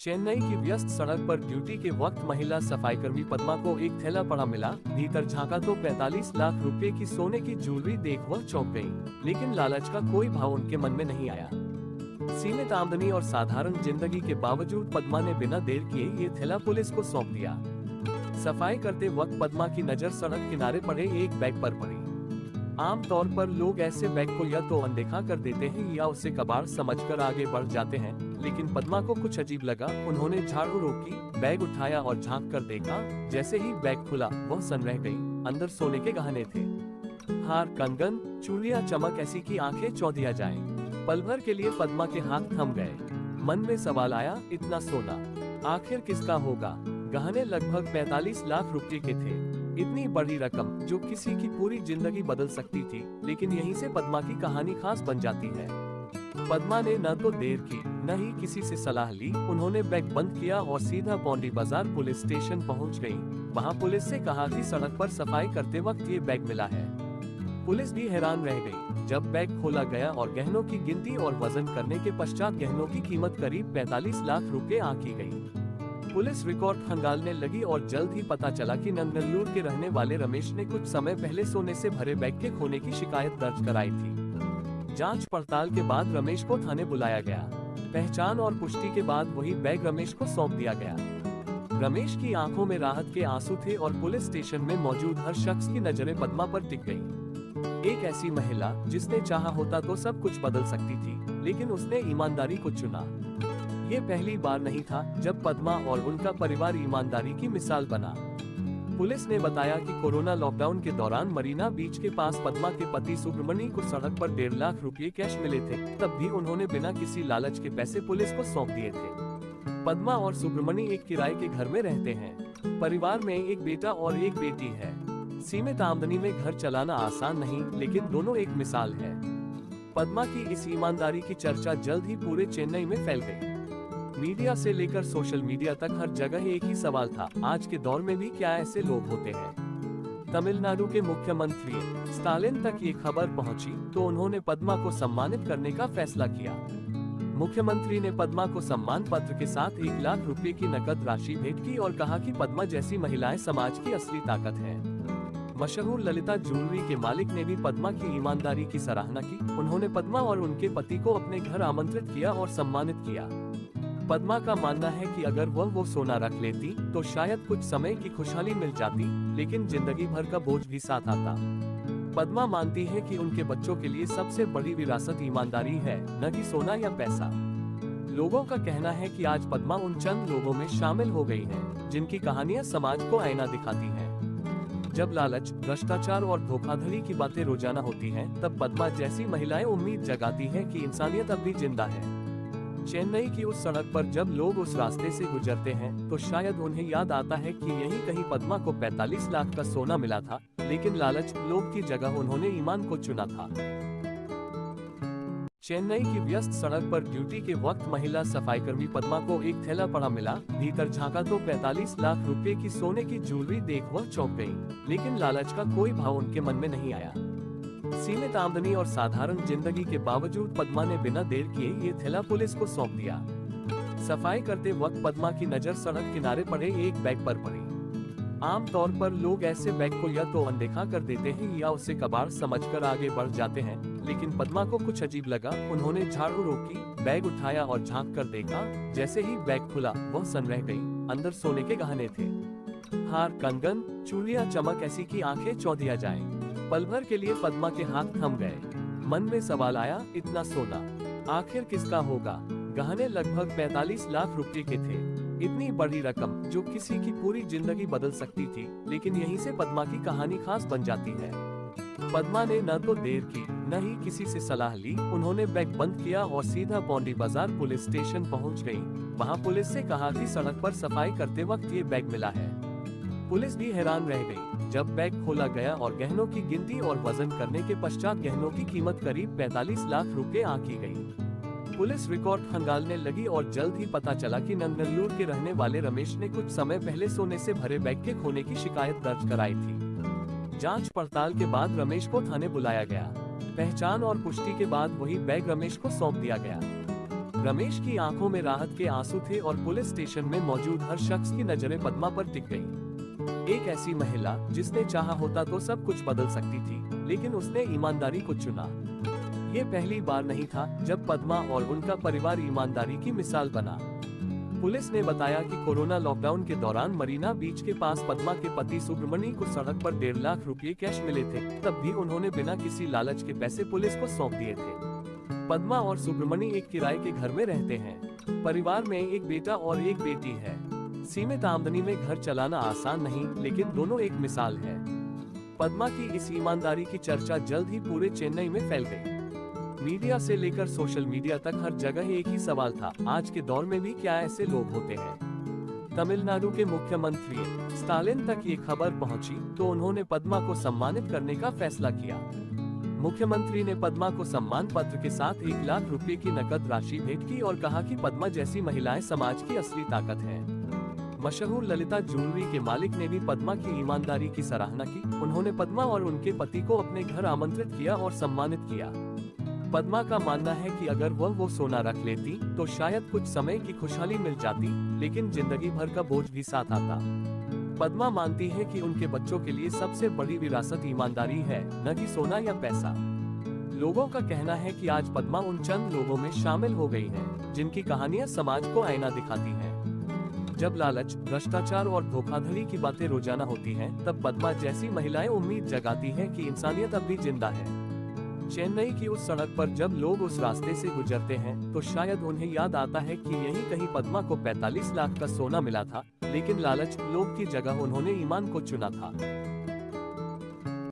चेन्नई की व्यस्त सड़क पर ड्यूटी के वक्त महिला सफाईकर्मी पद्मा को एक थैला पड़ा मिला। भीतर झांका तो 45 लाख रुपए की सोने की ज्वेलरी देख वह चौंक गई, लेकिन लालच का कोई भाव उनके मन में नहीं आया। सीमित आमदनी और साधारण जिंदगी के बावजूद पद्मा ने बिना देर किए ये थैला पुलिस को सौंप दिया। सफाई करते वक्त पद्मा की नजर सड़क किनारे पड़े एक बैग पर पड़ी। आमतौर पर लोग ऐसे बैग को या तो अनदेखा कर देते हैं या उसे कबाड़ समझकर आगे बढ़ जाते हैं, लेकिन पद्मा को कुछ अजीब लगा। उन्होंने झाड़ू रोकी, बैग उठाया और झांक कर देखा। जैसे ही बैग खुला वह सन रह गई। अंदर सोने के गहने थे, हार, कंगन, चूड़ियां, चमक ऐसी की आंखें चौंधिया जाएं। पल भर के लिए पद्मा के हाथ थम गए। मन में सवाल आया, इतना सोना आखिर किसका होगा? गहने लगभग 45 लाख रुपए के थे। इतनी बड़ी रकम जो किसी की पूरी जिंदगी बदल सकती थी, लेकिन यहीं से पद्मा की कहानी खास बन जाती है। पद्मा ने न तो देर की न ही किसी से सलाह ली। उन्होंने बैग बंद किया और सीधा पौंडी बाजार पुलिस स्टेशन पहुंच गई। वहां पुलिस से कहा कि सड़क पर सफाई करते वक्त ये बैग मिला है। पुलिस भी हैरान रह गई जब बैग खोला गया और गहनों की गिनती और वजन करने के पश्चात गहनों की कीमत करीब 45 लाख रुपए आंकी गई। पुलिस रिकॉर्ड खंगालने लगी और जल्द ही पता चला कि नंगनल्लूर के रहने वाले रमेश ने कुछ समय पहले सोने से भरे बैग के खोने की शिकायत दर्ज कराई थी। जांच पड़ताल के बाद रमेश को थाने बुलाया गया। पहचान और पुष्टि के बाद वही बैग रमेश को सौंप दिया गया। रमेश की आंखों में राहत के आंसू थे और पुलिस स्टेशन में मौजूद हर शख्स की नजरें पद्मा पर टिक गई। एक ऐसी महिला जिसने चाहा होता तो सब कुछ बदल सकती थी, लेकिन उसने ईमानदारी को चुना। ये पहली बार नहीं था जब पद्मा और उनका परिवार ईमानदारी की मिसाल बना। पुलिस ने बताया कि कोरोना लॉकडाउन के दौरान मरीना बीच के पास पद्मा के पति सुब्रमणी को सड़क पर 1.5 लाख रुपए कैश मिले थे। तब भी उन्होंने बिना किसी लालच के पैसे पुलिस को सौंप दिए थे। पद्मा और सुब्रमणी एक किराए के घर में रहते हैं। परिवार में एक बेटा और एक बेटी है। सीमित आमदनी में घर चलाना आसान नहीं, लेकिन दोनों एक मिसाल है। पद्मा की इस ईमानदारी की चर्चा जल्द ही पूरे चेन्नई में फैल गई। मीडिया से लेकर सोशल मीडिया तक हर जगह एक ही सवाल था, आज के दौर में भी क्या ऐसे लोग होते हैं? तमिलनाडु के मुख्यमंत्री स्टालिन तक ये खबर पहुंची तो उन्होंने पद्मा को सम्मानित करने का फैसला किया। मुख्यमंत्री ने पद्मा को सम्मान पत्र के साथ 1 लाख रुपए की नकद राशि भेंट की और कहा कि पद्मा जैसी महिलाएं समाज की असली ताकत है। मशहूर ललिता ज्वेलरी के मालिक ने भी पद्मा की ईमानदारी की सराहना की। उन्होंने पद्मा और उनके पति को अपने घर आमंत्रित किया और सम्मानित किया। पद्मा का मानना है कि अगर वह वो सोना रख लेती तो शायद कुछ समय की खुशहाली मिल जाती, लेकिन जिंदगी भर का बोझ भी साथ आता। पद्मा मानती है कि उनके बच्चों के लिए सबसे बड़ी विरासत ईमानदारी है, न कि सोना या पैसा। लोगों का कहना है कि आज पद्मा उन चंद लोगों में शामिल हो गई है जिनकी कहानियां समाज को आईना दिखाती हैं। जब लालच, भ्रष्टाचार और धोखाधड़ी की बातें रोजाना होती हैं, तब पद्मा जैसी महिलाएं उम्मीद जगाती हैं कि इंसानियत अब भी जिंदा है। चेन्नई की उस सड़क पर जब लोग उस रास्ते से गुजरते हैं तो शायद उन्हें याद आता है कि यहीं कहीं पद्मा को 45 लाख का सोना मिला था, लेकिन लालच, लोभ की जगह उन्होंने ईमान को चुना था। चेन्नई की व्यस्त सड़क पर ड्यूटी के वक्त महिला सफाईकर्मी पद्मा को एक थैला पड़ा मिला। भीतर झांका तो 45 लाख रुपए की सोने की ज्वेलरी देख वह चौंक गई, लेकिन लालच का कोई भाव उनके मन में नहीं आया। सीमित आमदनी और साधारण जिंदगी के बावजूद पद्मा ने बिना देर किए ये थैला पुलिस को सौंप दिया। सफाई करते वक्त पद्मा की नजर सड़क किनारे पड़े एक बैग पर पड़ी। आमतौर पर लोग ऐसे बैग को या तो अनदेखा कर देते हैं या उसे कबाड़ समझकर आगे बढ़ जाते हैं, लेकिन पद्मा को कुछ अजीब लगा। उन्होंने झाड़ू रोकी, बैग उठाया और झांक कर देखा। जैसे ही बैग खुला वह सन रह गई। अंदर सोने के गहने थे, हार, कंगन, चूड़ियां, चमक ऐसी की आंखें चौंधिया जाएं। पल भर के लिए पद्मा के हाथ थम गए। मन में सवाल आया, इतना सोना आखिर किसका होगा? गहने लगभग 45 लाख रुपए के थे। इतनी बड़ी रकम जो किसी की पूरी जिंदगी बदल सकती थी, लेकिन यहीं से पद्मा की कहानी खास बन जाती है। पद्मा ने न तो देर की न ही किसी से सलाह ली। उन्होंने बैग बंद किया और सीधा पौंडी बाजार पुलिस स्टेशन पहुंच गई। वहां पुलिस से कहा कि सड़क पर सफाई करते वक्त ये बैग मिला है। पुलिस भी हैरान रह गई जब बैग खोला गया और गहनों की गिनती और वजन करने के पश्चात गहनों की कीमत करीब 45 लाख रुपए आंकी गई। पुलिस रिकॉर्ड खंगालने लगी और जल्द ही पता चला कि नंगनल्लूर के रहने वाले रमेश ने कुछ समय पहले सोने से भरे बैग के खोने की शिकायत दर्ज कराई थी। जांच पड़ताल के बाद रमेश को थाने बुलाया गया। पहचान और पुष्टि के बाद वही बैग रमेश को सौंप दिया गया। रमेश की आंखों में राहत के आंसू थे और पुलिस स्टेशन में मौजूद हर शख्स की नजरें पद्मा पर टिक गईं। एक ऐसी महिला जिसने चाहा होता तो सब कुछ बदल सकती थी, लेकिन उसने ईमानदारी को चुना। ये पहली बार नहीं था जब पद्मा और उनका परिवार ईमानदारी की मिसाल बना। पुलिस ने बताया कि कोरोना लॉकडाउन के दौरान मरीना बीच के पास पद्मा के पति सुब्रमणी को सड़क पर 1.5 लाख रुपए कैश मिले थे। तब भी उन्होंने बिना किसी लालच के पैसे पुलिस को सौंप दिए थे। पद्मा और सुब्रमणी एक किराए के घर में रहते हैं। परिवार में एक बेटा और एक बेटी है। सीमित आमदनी में घर चलाना आसान नहीं, लेकिन दोनों एक मिसाल है। पद्मा की इस ईमानदारी की चर्चा जल्द ही पूरे चेन्नई में फैल गई। मीडिया से लेकर सोशल मीडिया तक हर जगह एक ही सवाल था, आज के दौर में भी क्या ऐसे लोग होते हैं? तमिलनाडु के मुख्यमंत्री स्टालिन तक ये खबर पहुंची तो उन्होंने पद्मा को सम्मानित करने का फैसला किया। मुख्यमंत्री ने पद्मा को सम्मान पत्र के साथ 1 लाख रुपए की नकद राशि भेंट की और कहा कि पद्मा जैसी महिलाएं समाज की असली ताकत हैं। मशहूर ललिता ज्वेलरी के मालिक ने भी पद्मा की ईमानदारी की सराहना की। उन्होंने पद्मा और उनके पति को अपने घर आमंत्रित किया और सम्मानित किया। पद्मा का मानना है कि अगर वह वो सोना रख लेती तो शायद कुछ समय की खुशहाली मिल जाती, लेकिन जिंदगी भर का बोझ भी साथ आता। पद्मा मानती है कि उनके बच्चों के लिए सबसे बड़ी विरासत ईमानदारी है, न कि सोना या पैसा। लोगों का कहना है कि आज पद्मा उन चंद लोगों में शामिल हो गई है जिनकी कहानियां समाज को आईना दिखाती हैं। जब लालच, भ्रष्टाचार और धोखाधड़ी की बातें रोजाना होती हैं, तब पद्मा जैसी महिलाएं उम्मीद जगाती हैं कि इंसानियत अब भी जिंदा है। चेन्नई की उस सड़क पर जब लोग उस रास्ते से गुजरते हैं तो शायद उन्हें याद आता है कि यहीं कहीं पद्मा को 45 लाख का सोना मिला था, लेकिन लालच, लोभ की जगह उन्होंने ईमान को चुना था।